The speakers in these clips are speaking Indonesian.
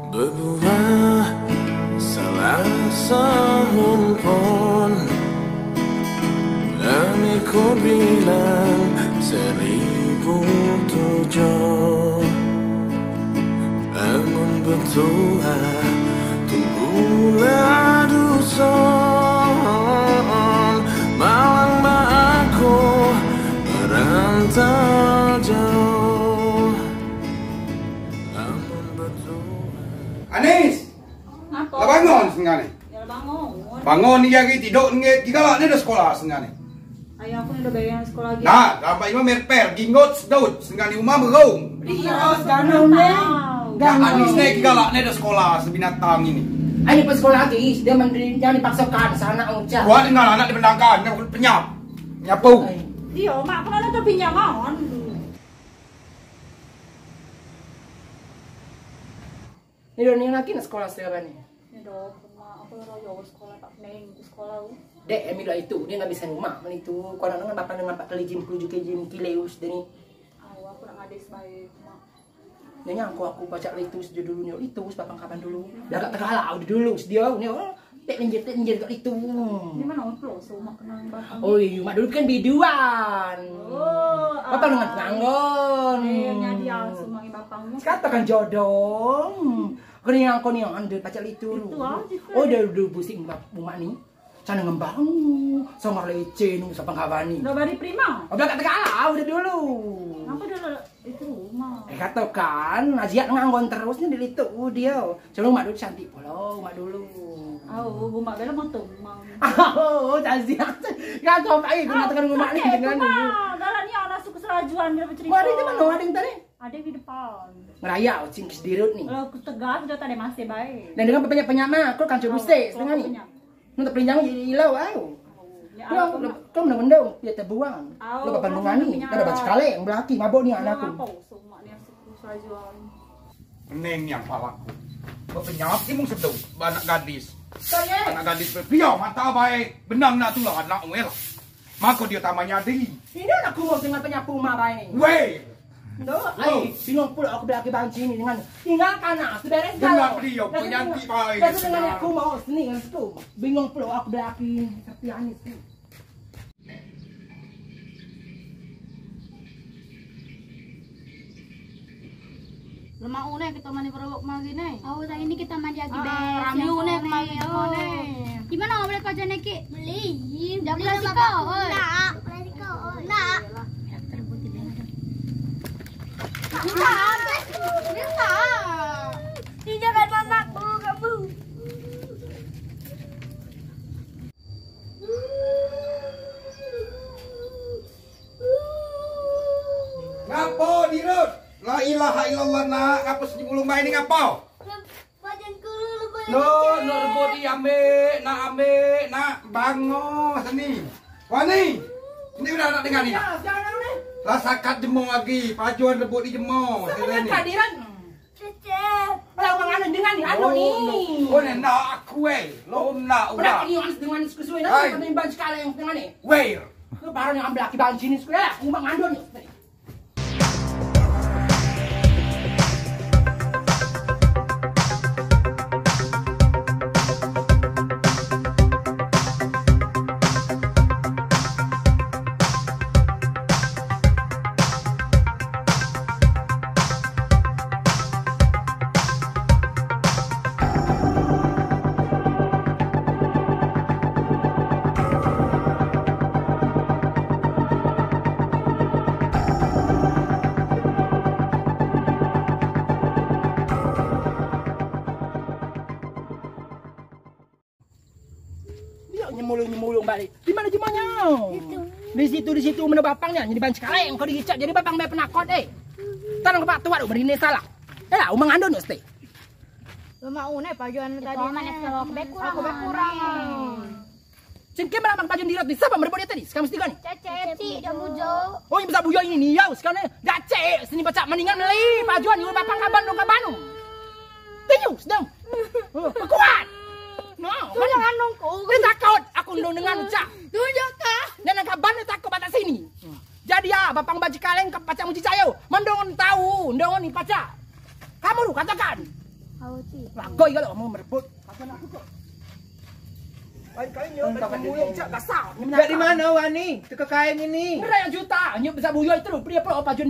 Berbuah salah sahun pun ikut bilang 1007. Namun bertuah tunggulah dusun malang aku merantau jauh. Namun bertuah. Anis, Apa? lah bangun setengah ni. Ya bangun. Bangun ni lagi tidur ni tiga lah ni dah sekolah setengah ni. Ayah aku ni dah bayar sekolah lagi. Nah, gambar ini merper, gingot sedut, setengah ni rumah berung. Iya, sekarang ni. Ya Anis ni tiga lah ni dah sekolah sebinatang ini. Ini pas sekolah lagi, dia jangan dipaksakan sana ucap. Buat dengan anak dibendangkan, dia penyap. Nyapu. Iya, mak pernah nak pinjaman. Ni dia ni lagi nak sekolah sekarang ni. Ya dah, mak aku raya sekolah tak pening ke sekolah tu. Dek, Emila itu, dia nak bisa rumah man itu. Kau nak dengan bapak dengan 4 kali jim, 7 kali jim, kileus dia ni. Aku nak ngadis baik mak. Dia nyangku aku baca litus dia dulu ni. Litus, bapak kapan dulu. Dah agak terhalau dulu dia. Ni tek lenjer kat litu. Di mana orang so mak kenal bapak. Oh, mak dulu kan biduan. Oh, Bapak dengan penganggon. Yang dia semua bapaknya. Katakan jodoh. Kau ni yang anda baca litu. Itu aja. Oh, dia dulu pusing mak ni. Sana ngembang, sama leceh nu siapa kawan ni. Dah bari prima. Oh, dah tak tergalau udah dulu. Apa dah itu rumah. Katakan, Aziat nganggon terusnya di litu dia. Sebelum mak dulu cantik pula, mak dulu. Oh, rumah bela motor mang. Oh, Aziat. Ya kau ai guna tekan mak ni dengan ni. Dalam ni anak suka serajuan dia bercerita. Ada di mana ada yang tadi? Ada di depan. Ngeraya cing sedirut ni. Kalau aku tegas sudah tak ada masih baik. Dan dengan penyak-penyak aku kan coba stay setengah ni. Untuk pelinjang hilau au. Kau mendung dia terbuang. Lu papan bunga ni, dah dapat sekali yang belaki mabuk ni anakku. Apa semua ni suku serajuan. Neng yang palaku. Berpenyap si mung sedut, anak gadis. Saya. Anak gadis berpiau mata baik, benang nak tu lah anak wel. Maka dia tamanya diri. Ini aku mau dengan penyapu mak baik ni. Weh. No, ai, bingung pula aku belaki banci ni dengan tinggalkan nak seberes Dengan beliau penyanti baik. Dan dengan aku mau sini dengan situ. Bingung pula aku belaki tapi Anis tu. Lemak une kita mandi perobok magi nih. Oh, tadi ini kita mandi lagi Rami une magi mana? Di mana boleh kau jalan ke? Beli. Dah beli kau. Nak. Beli kau. Nak. Ini jangan mamaku kamu. Ngapo dirut? La ilaha illallah nak ngapa sedih ulung main ni ngapo? Badanku dulu. No rebut diambil, nak bangun sini. Wani. Ini udah nak dengar ni. Ya, jangan ni. Lah sakat jemur lagi, pajuan rebut di jemur. Sebenarnya kehadiran. Cecep. Kalau orang anu dengan ni, anu ni. Oh, nak aku lo nak Udah udah. ini orang dengan sesuai Hai. nak kami banci kala yang tengah ni. Weh. Kau baru yang ambil laki banci ni sekolah. Umak ngandon ni. Nyemulung balik. Di mana jemanya? Di situ mana bapangnya. Jadi ban sekarang kau digicap jadi bapang bayar penakot Tanang kepak tua tu berini salah. Dah, umang andon mesti. Lemak une pajuan tadi. Mana kalau kurang. Aku kurang. Cingkem beramang baju dirot di siapa merebut dia tadi? Sekarang mesti kan? Cecep si dia bujo. Oh, yang besar buyo ini ni yau sekarang gacek sini baca mendingan beli pajuan yul bapang kaban. Tinju sedang. Kuat. No, Mana anongku? dia takut. Aku ndong dengan ucap. Tunjuk kah? Dan kaban dia takut batas sini. Jadi ya, bapang baju kaleng ke pacar muci cayo. Mendong tahu, ndong ni pacar. Kamu lu katakan. Auti. Lagoi kalau mau merebut. Kapan aku kok. Kali-kali nyok ketemu cak kasar. Enggak di mana Wani? Teka kain ini. Berapa juta? Nyok bisa buyo itu lho. Dia apa pajon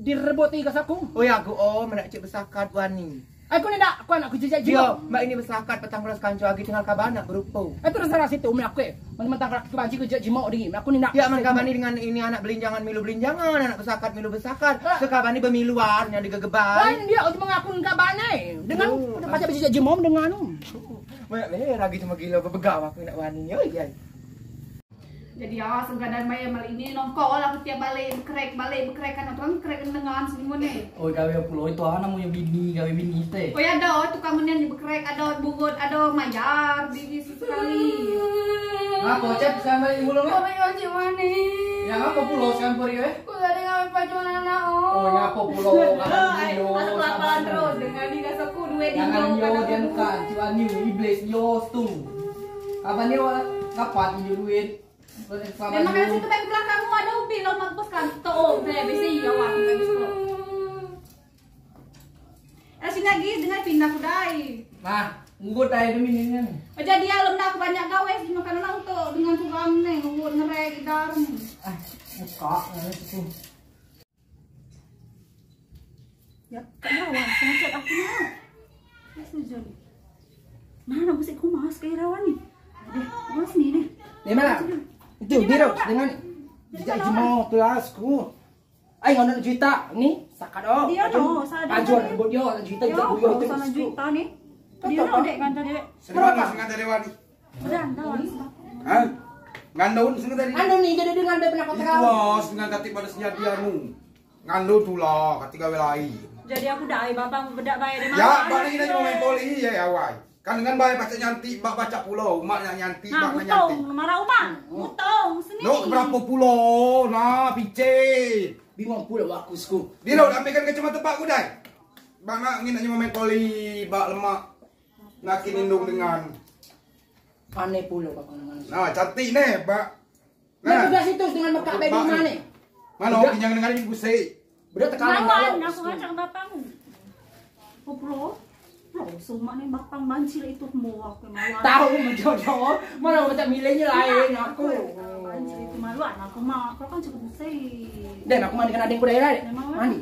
direbut di kasaku. Oh ya aku menak cek besakat Wani. Aku ni nak aku anak jejak Yo, jiwa. mbak ini besakat petang belas kanco lagi tinggal kabana berupo. Itu terserah situ umi aku. Mentang aku banci ke jejak jiwa dingin. Aku ni nak. Ya man kabani dengan ini anak belinjangan milu belinjangan, anak besakat milu besakat. Sekabani bemiluan yang digegebai. Lain dia untuk mengaku enggak bane. Dengan baca jejak jiwa dengan. Banyak lagi cuma gila bebegaw aku nak Wani. Yo ya. Jadi ya senggadar maya mal ini nongkol aku tiap balik bekrek kan orang krek dengan semua nih. Oh gawe pulau itu anak mau bini gawe bini teh. Oh ya ada tukang menian bekrek ada bugut ada majar di sekali. Ngapa cep sama ibu lo? Oh ya cik mani. Ya ngapa pulau sekarang puri eh? Aku tadi ngawe pacuan anak Oh ngapa pulau kamu masuk lapangan terus dengan di kasaku dua di jangan yo dia kan cuman iblis yo tuh. Kapan dia kapan yo duit? Dan makanya situ baik belakangmu ada ubi lo mampus kan tuh deh bisa iya wah nggak bisa lo. Sini lagi dengan pindah kudai. Nah, nggut aja demi ini. Jadi ya lo nak banyak gawe sih makanan untuk dengan tukang nih ngut ngerek dar. Muka itu. Ya, kak Rawan, sengaja aku nak. Setuju. Mana busik kumas kayak Rawan nih. Mas nih nih. Di mana? Itu biru dengan jejak jiwa kelasku. Ay ngono juta ni sakado. Dia no, sadar. Pajuan ribut yo juta Yo, juta buyo itu. sana juta nih. Dia no dek kan tadi. Serius sengaja dari Wani. Udah, tahu. Hah? Ngandun sengaja dari. Anu nih jadi dengan beb nak Itu kau. bos dengan katik pada sejadianmu. Ngandun tuh lah katik gawe lain. Jadi aku dah babang bedak bayar di mana? Ya, bang ini mau main poli ya awai. Kan dengan bayar baca nyantik, bak baca pulau, mak yang nyantik, Nah, bak nyantik. mutong, marah umang. Mutong, sini. Lo berapa pulau? Nah, picit. Bingung pula wakusku. Dia lo ambilkan ke cuma tempat ku dai. Bang nak ngin cuma main poli, bak lemak. Nak indung dengan. Aneh pula bapak dengan. Nah, cantik nih, bak. Nah, juga situ dengan mekak baby mana? Mana pinjang dengan ibu sei. Udah tekanan Lawan, kalau. aku ngajak bapakmu. Oh, bro. Bro, semua nih bapang bancil itu mau aku maluan. Tahu menjodoh, mana macam milihnya lain aku. Bancil itu maluan, aku mah. Kau kan cukup besar. Dan aku mandi kan adikku daerah deh. Mandi.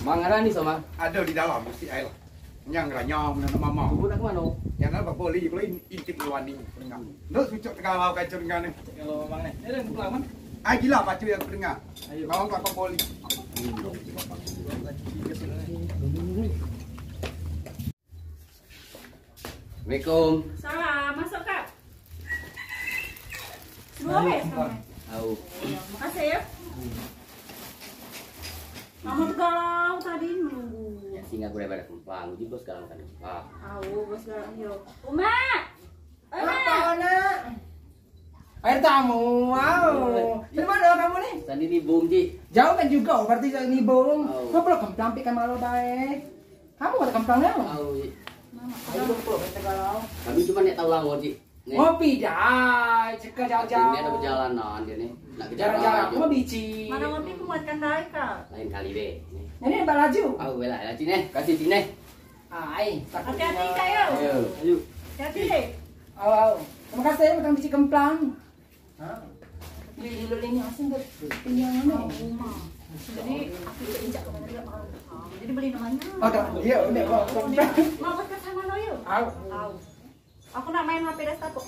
Mangaran nih sama. Ada di dalam mesti air. Yang ranyam dan mama. Ibu nak mana? Yang apa poli, poli intip luani. Lo sucuk tegawau kacau dengan ni. Kalau bang nih, ini bukan man. Ah gila pacu yang pendengar. Ayo. Bawang apa poli. Assalamualaikum. Salam, masuk kak. Semua wes. Tahu. Makasih ya. Kamu galau tadi menunggu. Ya singa gue daripada kemplang, jadi bos sekarang kan. Tahu bos galau yo. Uma. Apa nak? Air tamu, wow. Dari mana kamu nih? Tadi di bom ji. Jauh kan juga, berarti saya ni bom. Oh. Kau belum kemplang kan malu baik. Kamu ada kemplangnya? Tahu ji. Ayo belum kita galau. Kami cuma nek tahu lah ji. Ngopi dah, cekal jauh-jauh. Ini ada perjalanan dia nih. Nak ke Jalan-jalan, jalan cuma bici. Mana ngopi kuatkan dari kak. Lain kali deh. Ini mbak laju. Aku bela lah sini, kasih sini. Ay, Hati-hati kak yo. Ayo, ayo. Hati-hati deh. Aw, terima kasih makan bici kemplang. Beli dulu ini asing tuh. Pinjam mana? Uma. Jadi aku injak ke mana dia mau. Jadi beli namanya. Oke, iya udah kok. Mau buat sama lo yuk. Aw. Tahu. Aku nak main HP desktop.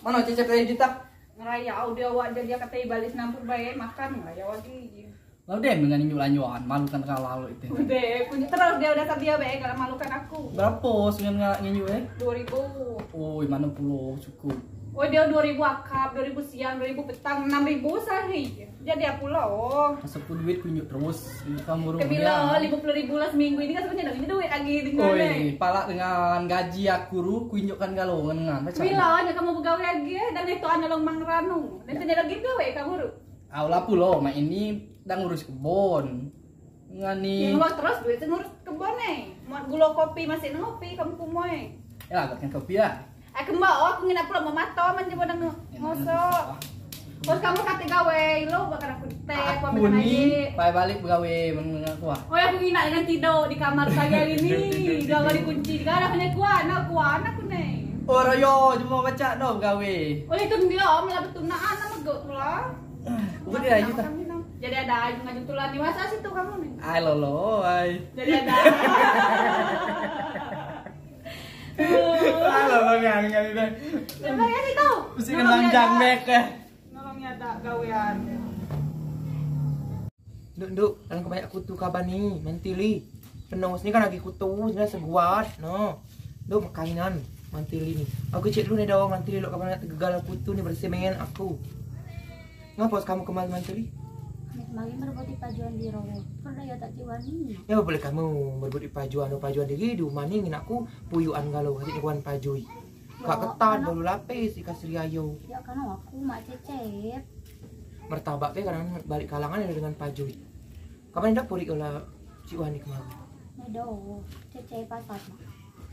Mana cecep dari juta? Ngeraya udah wajar dia kata balik nampur bayar makan ngeraya lagi. Lalu deh dengan ini lanjuan, malukan kalau itu. Udah punya terus dia udah dia baik kalau malukan aku. Berapa dengan nyanyi 2000. Oh, mana pulau cukup. Oh dia 2000 akap, 2000 siang, 2000 petang, 6000 sehari. Jadi aku loh. Masuk duit kunjuk terus kamu rumah. Kebilo 50.000 lah seminggu ini kan sebenarnya ini duit lagi tinggal deh. Oi, palak dengan gaji aku ru kunjukkan galongan dengan. Kebilo aja kamu begawe lagi dan itu anda long mangranu. Dan tidak lagi gawe kamu ru. Aula pulau, mak ini dah ngurus kebon. Ngani. Yang luar terus duit ngurus kebon nih. Mau gula kopi masih ngopi kamu kumoy. Ya, agaknya kopi ya. Aku mau aku nginap pulang mamato manja bodang ngosok. Bos kamu kate gawe lo bakal aku teh Aku nih balik gawe mengaku. Oh ya aku nginap dengan tidur di kamar saya ini. Gak dikunci. Gak ada punya kuana aku nih. Oh royo cuma baca dong gawe. Oh itu dia malah betunaan nama gue pulang. Udah dia aja. Jadi ada ngajung tulan di masa situ kamu nih. Ai lolo ai. Jadi ada. Halo bang yang ini. Coba ya sih tahu. Mesti kenang jangmek ya. Nolongnya tak gawean. Duk, dalam kebanyak kutu kabar nih, mantili. Penos ni kan lagi kutu, sebenarnya seguat, no. Duk, makainan, mantili nih. Aku cek dulu nih dong, mantili lo kabar nak tegagal kutu nih bersemengan aku. Ngapa kamu kemana mantili? Kemarin merebut di pajuan di Rowe. Karena ya tak jiwani. Ya boleh kamu merebut di pajuan diri du maning aku puyuan galau hati iguan pajui. Kak ketan baru lapis ikan seriayo. Ya karena aku mak cecep. Mertabak ke kadang balik kalangan dengan pajui. Kapan hendak puri olah Ciwani kemarin? Nedo, cecep pasar.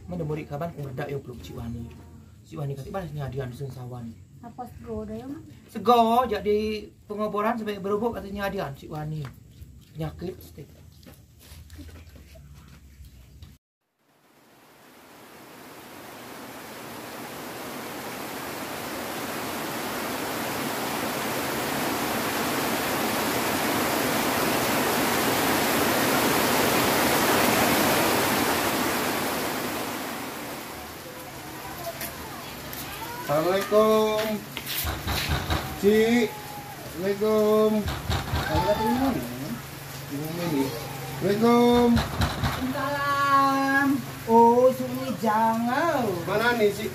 Mana murid kapan kumberdak yo peluk Ciwani. Ciwani kasih balas nyadian dusun sawan. Apa sego dah ya mak? Sego jadi pengoboran sampai berubuk katanya nyadian Ciwani. Penyakit stik. Assalamualaikum. Cik. Assalamualaikum. Assalamualaikum. Salam. Oh, sini jangan. Mana nih Cik?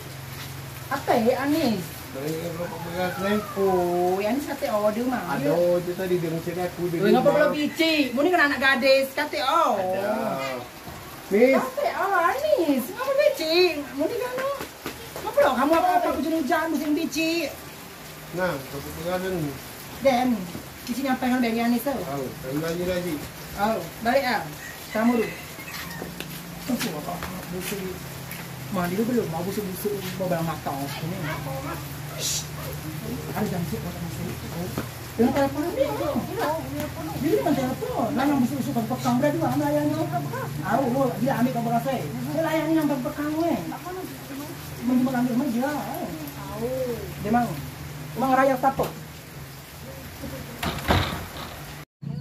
Ate Anis. Dari berapa beras nih? Oh, yang ini sate order mah. Aduh, itu tadi dia ngecek aku di Ngapa belum biji? Muni kan anak gadis, kate oh. Miss. Kate oh, Anis. Ngapa biji? Muni kan no. Ngapa lo kamu apa-apa hujan-hujan musim biji? Nah, berapa beras nih? Dan biji nyampe kan dari Anis tuh. Oh, lagi lagi. Oh, balik ah. Kamu dulu. Tunggu apa? Busuk. Mandi dulu belum? Mau busuk-busuk mau balang mata. Ini. Ada jam sih kalau masih. Dengan telepon dia. Dia dengan telepon. Nang busuk-busuk kan pekang berarti mah melayani. Aduh, dia ambil kabar saya. Dia layani nang pekang we. Mau ambil mah dia. Tahu. Dia mang raya tato.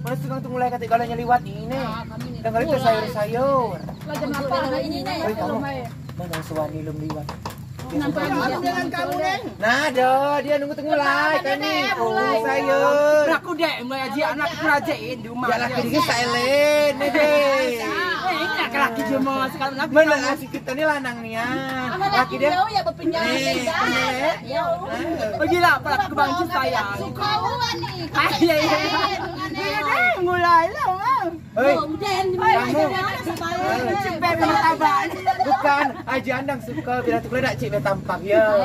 Mana sekarang tuh mulai kata galanya liwat ini. Dan kali itu sayur-sayur. Lagi apa hari ini nih? Oi kamu. Mana suami belum liwat. Dengan kamu Neng. Nah, dia nunggu mulai kan nih. Sayur. Aku dek mulai aja anak aku rajain di rumah. Ya laki dikit silent deh. Ini laki dia mau sekarang laki. Mana laki kita nih lanang nih ya. Laki dia ya berpinjam ya. Oh gila, apa aku bangkit sayang. Kawan nih. Iya. Mulai lah, Mam. Hei, kamu Cepet martabat. bukan aja andang suka bila tuh ledak cik tampak ya.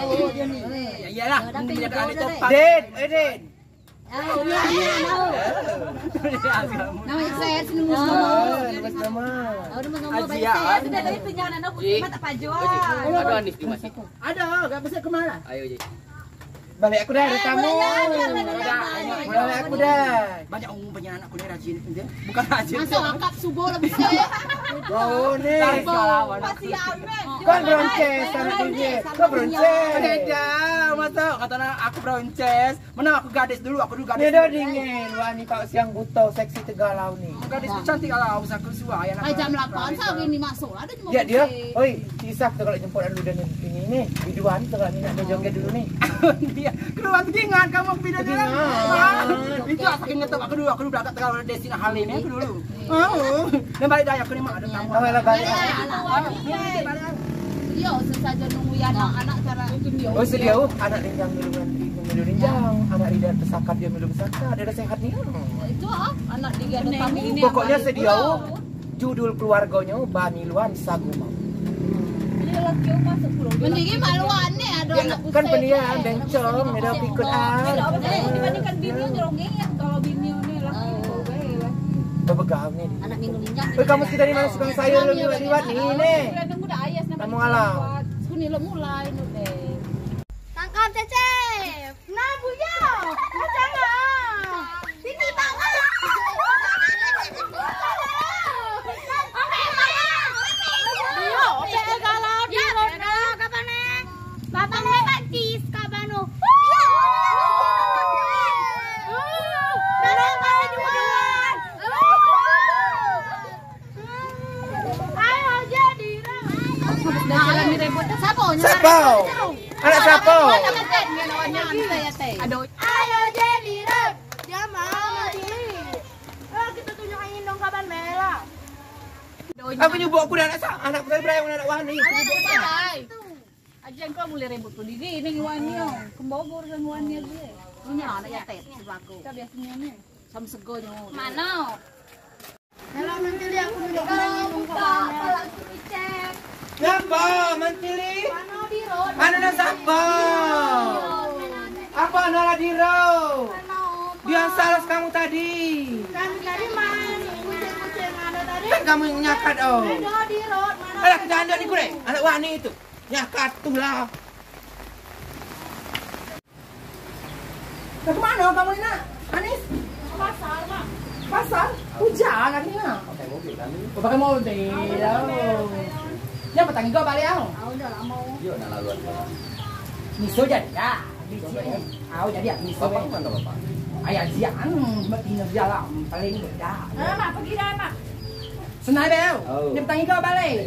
Ya iyalah, ini dia ada topak. Den. Nama saya sini Nama nama. Sudah dari pinjaman aku cuma tak pajuan. Ada Anis di masih. Ada, enggak bisa kemana? Ayo Ji. Balik aku dah ada tamu. Balik aku dah. Banyak banyak anak aku ni rajin dia. Bukan rajin. Masuk akap subuh lah bisa. Oh ni. Pasti amin. Kan bronces anak dia. Kau bronces. Beda, masa kata aku bronces. Mana aku gadis dulu, aku dulu gadis. Ni dah dingin. Wah ni kau siang buta seksi tegalau ni. Gadis cantik kalau usah aku suai anak. Jam 8 sah ini masuk ada cuma. Ya dia. Oi, Isak tu kalau jemput dulu dan ini ni. Biduan tu kalau ni nak joget dulu ni. Dia keluar kegingan kamu pindah dia. Itu aku ngetop aku dulu berangkat kalau destina Halim aku dulu. Oh. Dan balik dah aku ni mak ada tamu. Kau lah balik. Yo, sesaja nunggu ya anak-anak cara dia. Oh sedia anak rinjang milu rinjang, anak lidah tersakat dia milu bersakat, dia dah sehat ni. Itu anak dia ada tamu ini. Pokoknya sedia judul keluarganya Bani Luan Sagumau. Mendingan maluan nih ada anak Kan pendiam bencong, ada pikun Dibandingkan bini nyerongeng ya kalau bini ini laki. Bebegaw ni. anak minggu minyak. Kamu sudah di mana suka sayur lu liwat ni ni. Udah ayas Kamu alam. Suni lo mulai nu deh. siapa? Anak siapa? Aduh. Ayo jadi rep, dia mau diri. Kita tunjukin dong kapan merah. Apa nyebut aku dah anak saya berayang anak Wani. Aja kau mulai ribut tu diri ni Wani yo. Kembobor dengan Wani dia. Punya anak yatim sebab aku. Kita biasanya ni sama segonya. Mana? Kalau mentili aku duduk minum kapan. Siapa? Mentili? Mana di road? Mana nak siapa? Apa Nala Diro? Dia salah kamu tadi. Kan tadi main kucing-kucing ada tadi. Kan kamu yang nyakat oh. Ada di road mana? Alah kita anda ni kurek. Anak Wani itu. Nyakat tu lah. Ke mana kamu ni nak? Anis? Pasar, Mak. Pasar? Hujan lagi nak. Oh, pakai mobil. Dia petang kau balik ah. Udah lama. Miso jadi dah. Jadi miso. Bapak mana bapak? Ayah jian, betina jalan paling beda. Mak pergi dah, Mak. Senai bel. Dia petang kau balik.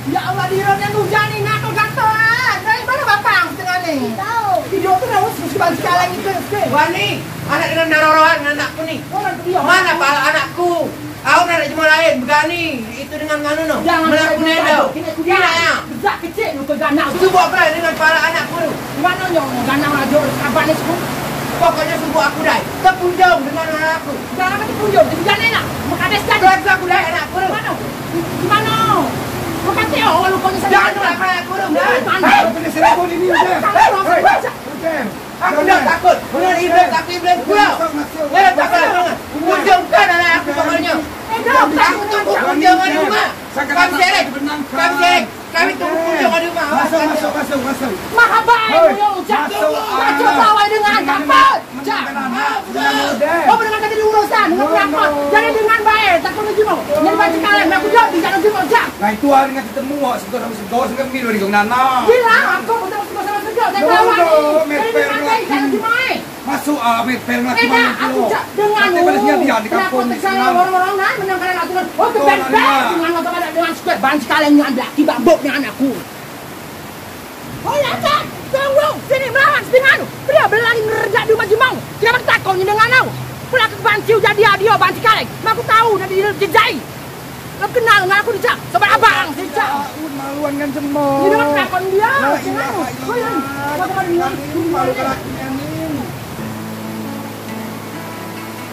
Ya Allah, di road yang hujan ni nak kau kata. Dari mana bapak tengah ni? Tahu. Video tu dah usah sebab sekali itu. Wani, anak dengan narorohan anakku ni. Orang dia. Mana pala anakku? Aku nak cuma lain begani. Itu dengan nganu no. Jangan melaku nedo. Tidak ya. Besar kecil lu ke ganau. Subuh apa dengan pala anakku tu? Mana nyong ganau aja apa ni semua. Pokoknya subuh aku dah. Terpunjung dengan anakku. Jangan mati punjung. Jadi jangan nak. Makades dah. Keluarga aku dah anakku tu. Mana? Di mana? Bukan teo lu kau ni Jangan nak anakku tu. Mana? Punya serabut ini udah. Aku dah takut. Benar iblis, aku iblis pula. Takut. Punjungkan anak aku pokoknya. Aku tunggu punjungan di rumah. Kami serek. Kami tunggu punjungan di rumah. Masuk. Maha baik lu cak. Baca bawai dengan kapal. Cak. Kau dengan tadi urusan dengan berapa? Jadi dengan baik. Tak perlu jumpa. Jadi baca kalian aku jawab di jangan jumpa cak. Nah itu hari dengan ketemu segor dengan milo di nana. Gila, aku betul sama segala. Saya lawan ni. Jadi dengan baik jangan jumpa. Masuk Medper lagi Tidak, aku cak dengan di kampung di sana. Orang-orang kan menangkan aturan. Oh, kebet-bet dengan otomatis dengan squad ban sekalian dengan belaki bambuk dengan anakku. Oh, lakat. Tunggu, sini melawan dengan dia berlari ngerjak di rumah Jemau. Kenapa takut ni dengan aku? Pulang ke banciu jadi dia banci kaleng. Aku tahu nanti dia jejai. Kau kenal dengan aku dicak. Sebab abang dicak. Maluan kan Jemau. Ini dengan takut dia. Dengan aku. Kau kemana dia? Malu kelakinya ni.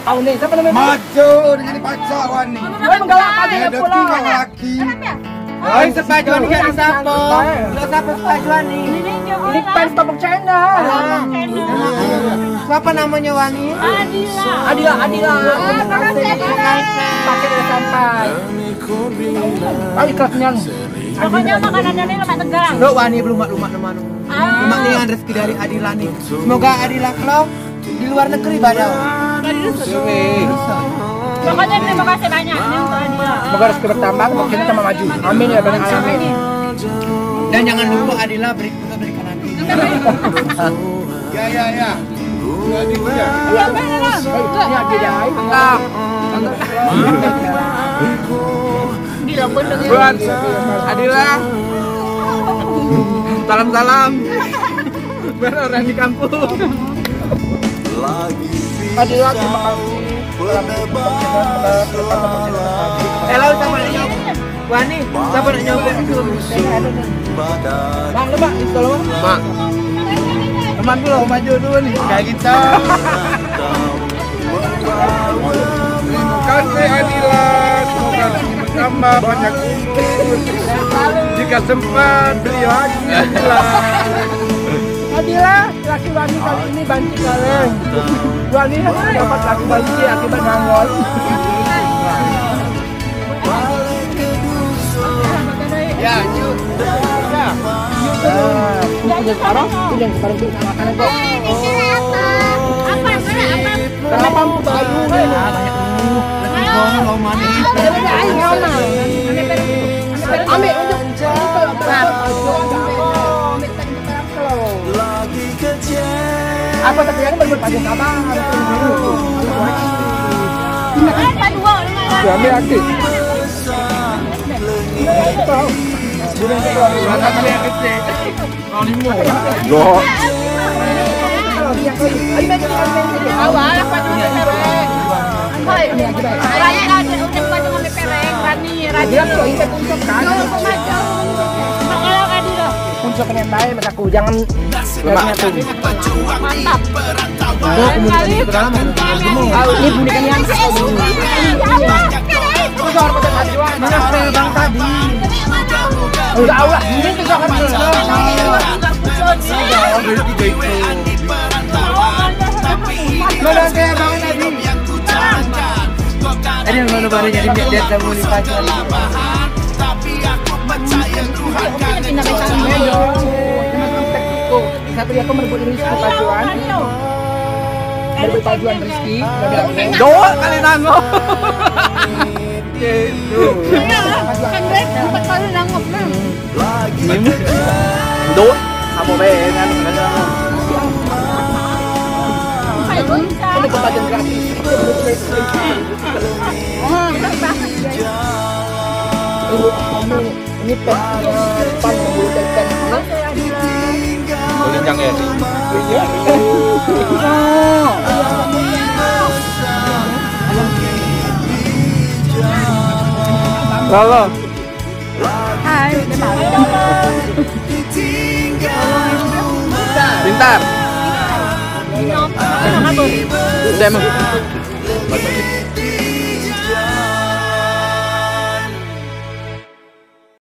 Tahu ni, siapa namanya? Maju dengan pacar Wani. Kau menggalak aja Ada pula. tiga laki. Oi, sepajuan ni kan siapa? Lo siapa sepajuan ni? Ini fans Topok Channel. Siapa namanya Wani? Adila. Pakai dah sampai. Kau ikhlasnya. Pokoknya makanannya ni lemak tegang. Lo Wani belum lumak nama nu. Lumak ni yang rezeki dari Adila ni. Semoga Adila kelak di luar negeri badau. Pokoknya terima kasih banyak ni untuk Adila. Semoga rezeki bertambah, makin tambah maju. Amin ya banyak amin. Dan jangan lupa Adila berikan nanti. Ya. Iya benar. Ini Adila. Bila pun dengan Buat Adila. Salam. Biar orang di kampung. Adila terima kasih. Hello sama nak nyoba. Wani, siapa nak nyoba tu? Bang, lemak di sekolah. Mak. Teman dulu, maju dulu nih. Kayak kita. Terima kasih Adila. Semoga bertambah banyak umur. Jika sempat beli lagi Adila. Adila, laki Wani kali ini banci kaleng. Wani dapat laki banci akibat ngangol. Ya, yuk. Punya sekarang itu makanan kok. apa? Kenapa bayu? Banyak. Lo mani. Ambil untuk lagi kejam. apa tadi yang berbuat pajak abang? Ambil lagi. Awal apa juga pereng. Hai, rani ada udah pada ngambil pereng, rani. Dia tuh ini puncak kan? Kalau kan dia. Puncak kena baik mataku jangan lemak tuh. Mantap. Kali ke dalam. Ini bunyikan yang mana spray bang tadi? Enggak awak, ini juga kan mana kayak bang tadi? Ada yang mana baru jadi dia kamu di pacuan. Satu dia aku merebut rezeki pacuan. Merebut pacuan rezeki. Doa kali nango. Kan gue 4 kali nangop nang. Doa kamu bengan Ini kepacuan gratis. Ini pan bukan Linjang ya sih. Halo. Hai, Pintar. Udah emang.